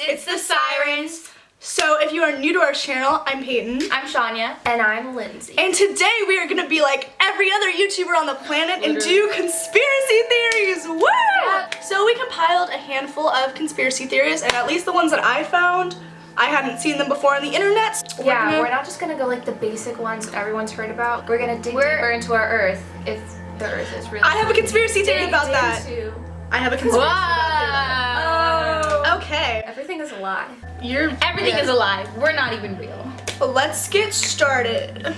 it's the Sirens. So if you are new to our channel, I'm Peyton. I'm Shania. And I'm Lindsay. And today we are going to be like every other YouTuber on the planet and do conspiracy theories. Woo! Yep. So we compiled a handful of conspiracy theories, and at least the ones that I found, I hadn't seen them before on the internet. We're not just going to go like the basic ones that everyone's heard about. We're going to dig deeper into our Earth, if the Earth is real. I have a conspiracy theory about that. I have a conspiracy about that. Oh. Okay. Everything is a lie. Everything is a lie. We're not even real. Let's get started.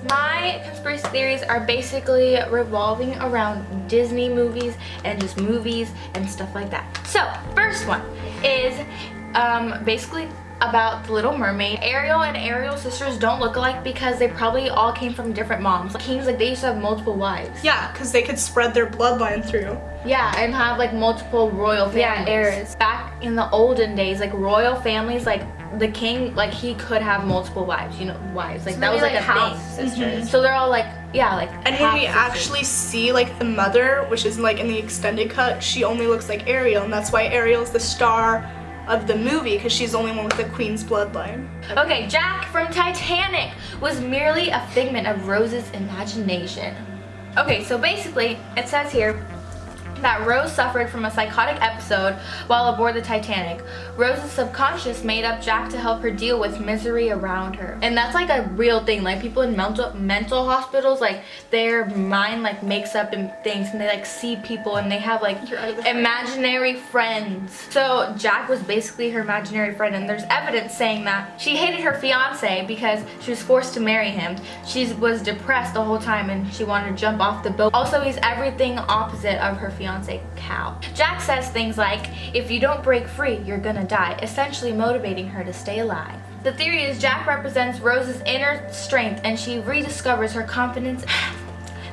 My conspiracy theories are basically revolving around Disney movies and just movies and stuff like that. So, first one is basically about the Little Mermaid. Ariel and Ariel's sisters don't look alike because they probably all came from different moms. Like kings, like they used to have multiple wives. Yeah, because they could spread their bloodline through. Yeah, and have like multiple royal families. Yeah, heirs. Back in the olden days, like royal families, like the king, like he could have multiple wives, wives. Like So that was like a house thing. sisters. So they're all like, yeah, like. And when we actually see like the mother, which is like in the extended cut, she only looks like Ariel, and that's why Ariel's the star of the movie, because she's the only one with the queen's bloodline. Okay, Jack from Titanic was merely a figment of Rose's imagination. Okay, so basically, it says here that Rose suffered from a psychotic episode while aboard the Titanic. Rose's subconscious made up Jack to help her deal with misery around her. And that's like a real thing. Like people in mental hospitals, like their mind like makes up in things, and they like see people and they have like imaginary friends. So Jack was basically her imaginary friend, and there's evidence saying that she hated her fiance because she was forced to marry him. She was depressed the whole time and she wanted to jump off the boat. Also, he's everything opposite of her fiance, Cal. Jack says things like, if you don't break free, you're gonna die, essentially motivating her to stay alive. The theory is Jack represents Rose's inner strength and she rediscovers her confidence.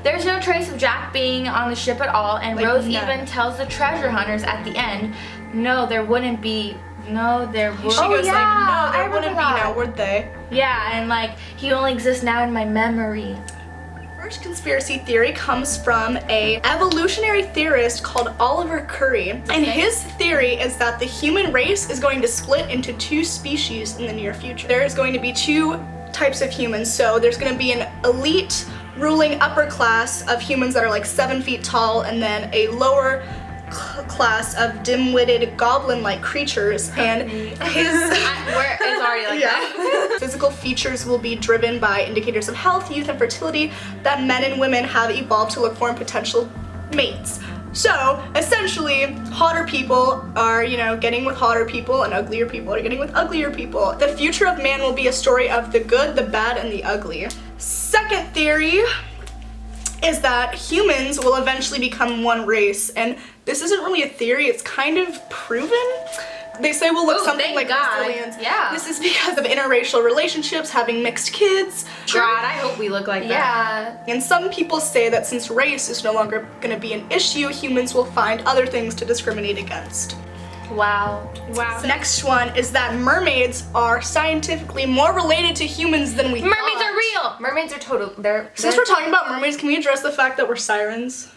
There's no trace of Jack being on the ship at all, and Like, Rose none. even tells the treasure hunters at the end, no, there wouldn't be, no, there would. She goes like, no, I there remember wouldn't be that. now, would they? Yeah, and like, he only exists now in my memory. First conspiracy theory comes from a evolutionary theorist called Oliver Curry, and his theory is that the human race is going to split into two species in the near future. There is going to be two types of humans. So there's going to be an elite ruling upper class of humans that are like 7 feet tall, and then a lower class of dim-witted goblin-like creatures, and his It's already like that. physical features will be driven by indicators of health, youth, and fertility that men and women have evolved to look for in potential mates. So essentially, hotter people are, getting with hotter people, and uglier people are getting with uglier people. The future of man will be a story of the good, the bad, and the ugly. Second theory is that humans will eventually become one race, and this isn't really a theory, it's kind of proven. They say we'll look something like aliens. Yeah. This is because of interracial relationships, having mixed kids. God, I hope we look like that. And some people say that since race is no longer going to be an issue, humans will find other things to discriminate against. Wow. Next one is that mermaids are scientifically more related to humans than we thought. Mermaids are real. Mermaids are total. Since we're talking about mermaids, can we address the fact that we're sirens?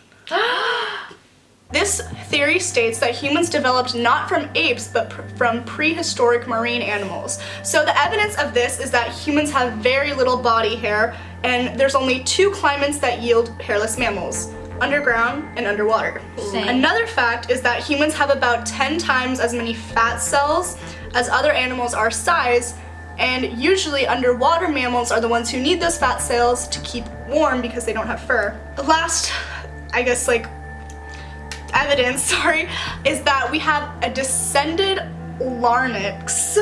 This theory states that humans developed not from apes, but from prehistoric marine animals. So the evidence of this is that humans have very little body hair, and there's only 2 climates that yield hairless mammals: underground and underwater. Same. Another fact is that humans have about 10 times as many fat cells as other animals our size, and usually underwater mammals are the ones who need those fat cells to keep warm because they don't have fur. The last, evidence, is that we have a descended larynx.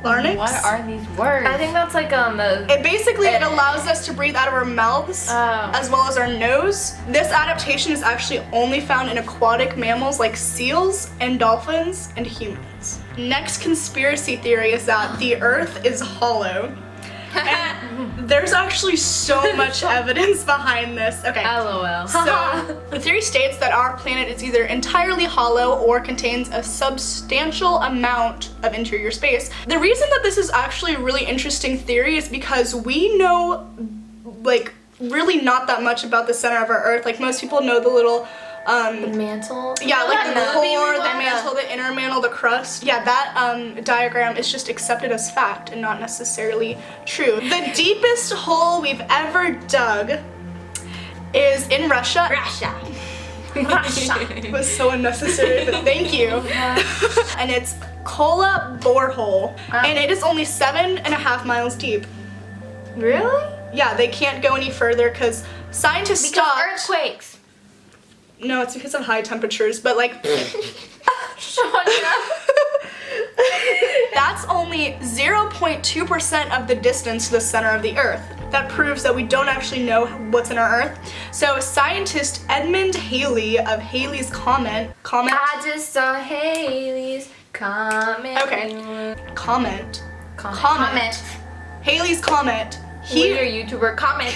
Larynx? What are these words? I think that's like It allows us to breathe out of our mouths Oh. as well as our nose. This adaptation is actually only found in aquatic mammals like seals and dolphins and humans. Next conspiracy theory is that the Earth is hollow. And there's actually so much evidence behind this. Okay. LOL. So, the theory states that our planet is either entirely hollow or contains a substantial amount of interior space. The reason that this is actually a really interesting theory is because we know, really not that much about the center of our Earth. Like, most people know the little The mantle. Yeah, like the that core, movie we the watched? mantle, the inner mantle, the crust. Yeah, that diagram is just accepted as fact and not necessarily true. The deepest hole we've ever dug is in Russia. Russia. It was so unnecessary, but thank you. And it's Kola borehole, and it is only 7.5 miles deep. Really? Yeah, they can't go any further because scientists Because stopped. earthquakes. No, it's because of high temperatures, but like that's only 0.2% of the distance to the center of the Earth. That proves that we don't actually know what's in our Earth. So scientist Edmund Halley of Halley's Comet. I just saw Haley's comment. Okay. Comment. Comment. Halley's Comet. Leader YouTuber comment.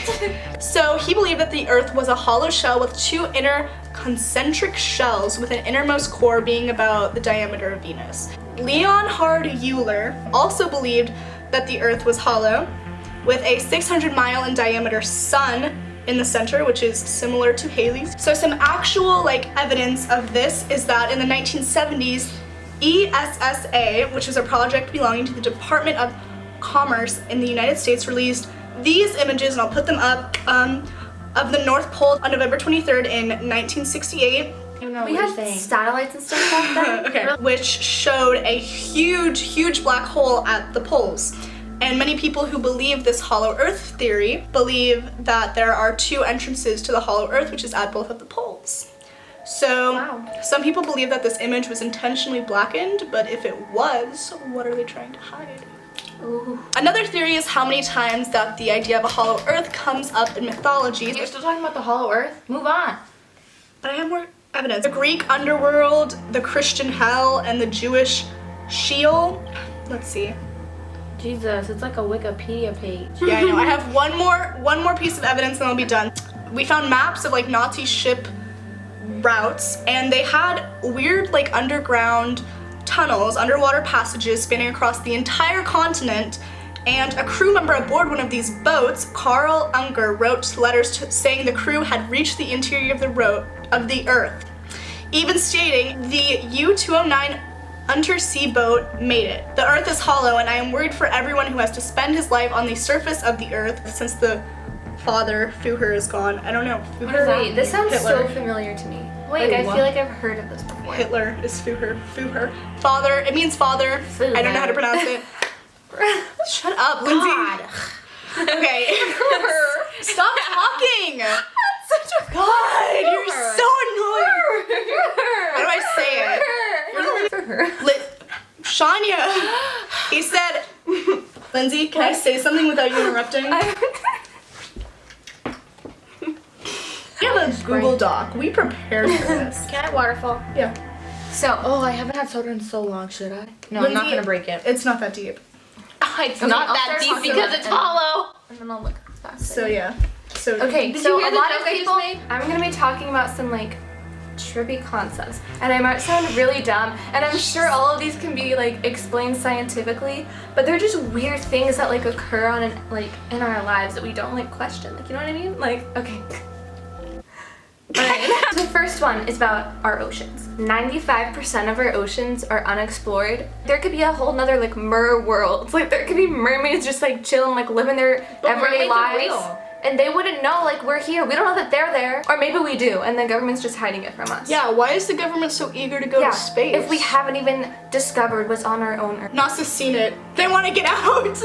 So he believed that the Earth was a hollow shell with two inner concentric shells with an innermost core being about the diameter of Venus. Leonhard Euler also believed that the Earth was hollow with a 600-mile in diameter sun in the center, which is similar to Halley's. So some actual evidence of this is that in the 1970s, ESSA, which is a project belonging to the Department of Commerce in the United States, released these images, and I'll put them up, of the North Pole on November 23rd in 1968. We had satellites and stuff back then. Okay. Which showed a huge black hole at the poles. And many people who believe this hollow Earth theory believe that there are two entrances to the hollow Earth, which is at both of the poles. So some people believe that this image was intentionally blackened, but if it was, what are they trying to hide? Ooh. Another theory is how many times that the idea of a hollow Earth comes up in mythology. You're still talking about the hollow Earth? Move on. But I have more evidence. The Greek underworld, the Christian hell, and the Jewish Sheol. Let's see. Jesus, it's like a Wikipedia page. Yeah, I know. I have one more piece of evidence and I'll be done. We found maps of Nazi ship routes, and they had weird underground tunnels, underwater passages spanning across the entire continent. And a crew member aboard one of these boats, Carl Unger, wrote letters saying the crew had reached the interior of the Earth, even stating the U-209 undersea boat made it. The Earth is hollow, and I am worried for everyone who has to spend his life on the surface of the Earth since the father, Führer, is gone. I don't know. Führer? Wait, this sounds Hitler. so familiar to me. Wait, I what? feel like I've heard of this before. Hitler is Führer. Führer. Father. It means father. I don't know how to pronounce it. Shut up, Lindsay. God. Okay. Stop talking. God, you're so annoying. How do I say it? Shania. He said, Lindsay, can I say something without you interrupting? We have a Google Doc. We prepared for this. Can I waterfall? Yeah. So, Oh, I haven't had soda in so long, should I? No, I'm not Lindsay, gonna break it. It's not that deep. It's Okay, not I'll that start deep talking because about it's it. hollow. and then I'll look fast. So yeah. So Okay, Did so you hear a the lot joke of I just people, made? I'm gonna be talking about some trippy concepts, and I might sound really dumb, and I'm sure all of these can be explained scientifically, but they're just weird things that occur on in our lives that we don't question. You know what I mean? Okay. Alright. The first one is about our oceans. 95% of our oceans are unexplored. There could be a whole nother mer world. There could be mermaids just chilling, living their everyday mermaids are lives. real. And they wouldn't know we're here. We don't know that they're there. Or maybe we do, and the government's just hiding it from us. yeah, why is the government so eager to go Yeah, to space? if we haven't even discovered what's on our own Earth. NASA's seen it. They want to get out.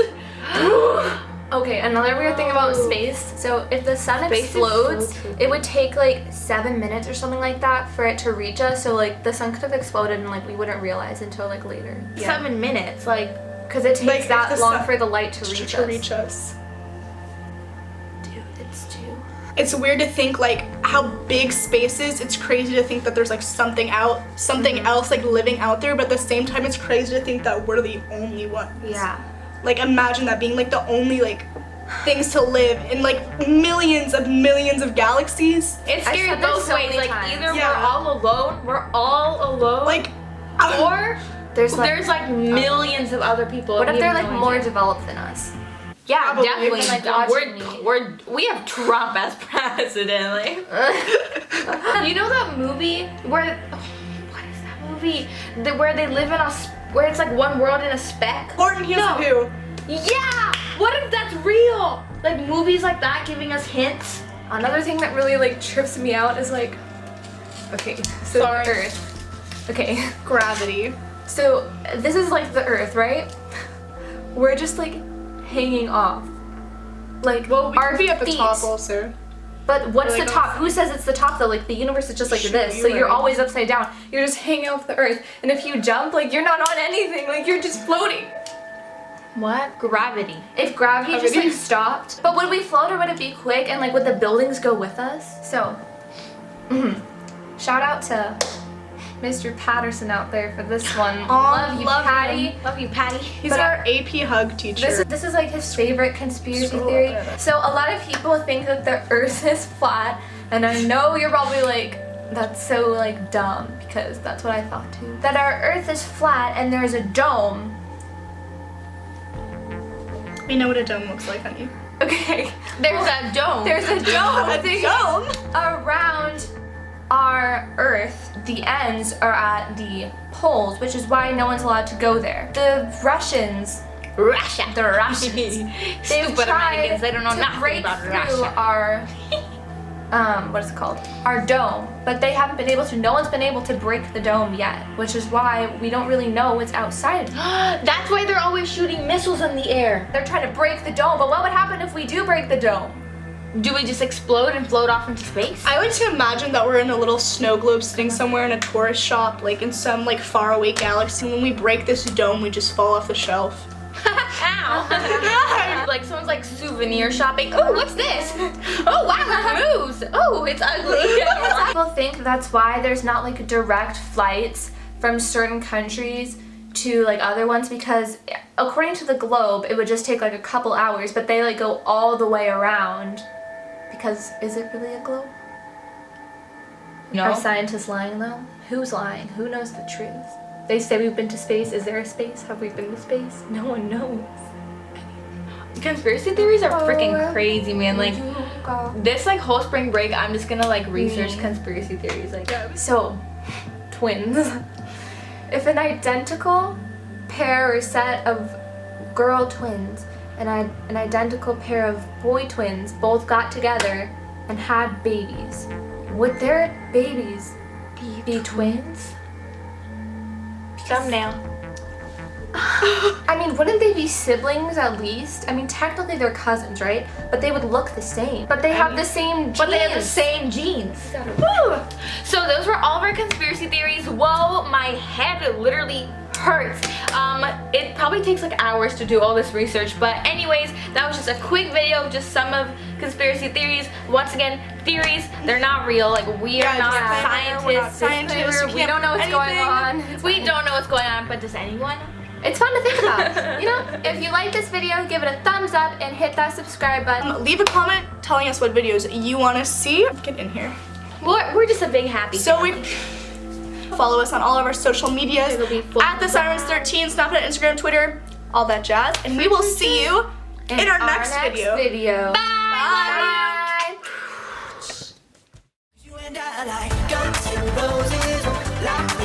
Okay, another weird thing about space. So if the sun Space is explodes, so it would take 7 minutes or something like that for it to reach us. So the sun could have exploded and we wouldn't realize until later. 7 minutes, Because it takes if that the long sun- for the light to reach us. reach us. Dude, it's too. It's weird to think how big space is. It's crazy to think that there's something else living out there, but at the same time it's crazy to think that we're the only ones. Yeah. Imagine that being the only things to live in millions of galaxies. it's I scary said that both so ways. many times. Either Yeah. we're all alone, There's or there's millions of other people. what and if we they're have no more idea. developed than us? Yeah, Probably. definitely. Like, We have Trump as president. Like, you know that movie where, what is that movie? Where they live in where it's like one world in a speck. Horton Hears a Who. Yeah. What if that's real? Like movies like that giving us hints. Another thing that really like trips me out is like, okay, so Sorry. the Earth. Okay, Gravity. so this is like the Earth, right? We're just like hanging off. Like, Well, we our could be at the feet. top also. But what's Like the top? Who says it's the top though? Like the universe is just like Shoot, this, so you're you're right. always upside down. You're just hanging off the Earth, and if you jump, like you're not on anything. Like you're just floating. What? Gravity. If gravity just Gravity. like stopped, but would we float or would it be quick? And like would the buildings go with us? So, shout out to Mr. Patterson out there for this one. Love you, Patty. him. Love you, Patty. He's But, our AP hug teacher. This is like his favorite conspiracy So theory. good. So a lot of people think that the Earth is flat, and I know you're probably like, that's so like dumb because that's what I thought too. That our Earth is flat and there's a dome. We know what a dome looks like, honey. Okay. There's a dome. There's a dome. A dome? Around our Earth. The ends are at the poles, which is why no one's allowed to go there. The Russians. Russia. The Russians. They've Stupid tried Americans. They don't know to nothing break about through Russia. our what is it called? Our dome. But they haven't been able to. No one's been able to break the dome yet, which is why we don't really know what's outside. That's why they're always shooting missiles in the air. They're trying to break the dome, but what would happen if we do break the dome? Do we just explode and float off into space? I like to imagine that we're in a little snow globe sitting somewhere in a tourist shop, like in some like faraway galaxy. And when we break this dome, we just fall off the shelf. Ow! Like someone's like souvenir shopping. Oh, what's this? Oh wow, it moves. Oh, it's ugly. People think that's why there's not like direct flights from certain countries to like other ones, because according to the globe it would just take like a couple hours, but they like go all the way around. Because is it really a globe? Are No. scientists lying though? Who's lying? Who knows the truth? They say we've been to space. Is there a space? Have we been to space? No one knows. Conspiracy theories are freaking crazy, man. Like this like whole spring break, I'm just gonna like research conspiracy theories. Like So, twins. If an identical pair or set of girl twins and an identical pair of boy twins both got together and had babies, would their babies be twins? thumbnail. I mean, wouldn't they be siblings at least? I mean, technically they're cousins, right? But they would look the same. But they have the same genes. But they have the same genes. Woo! So those were all of our conspiracy theories. Whoa, my head literally hurts. It probably takes like hours to do all this research, but anyways, that was just a quick video of just some of conspiracy theories. Once again, theories, they're not real. Like we are not scientists. We're not scientists. We don't know what's going on. We don't know what's going on, but does anyone? It's fun to think about. You know, if you like this video, give it a thumbs up and hit that subscribe button. Leave a comment telling us what videos you want to see. Get in here. We're just a big happy So family. follow us on all of our social medias It'll be full at the Sirens 13, Snapchat, Instagram, Twitter, all that jazz. And we will see you in our next video. Bye. Bye. You and I like guns and roses, like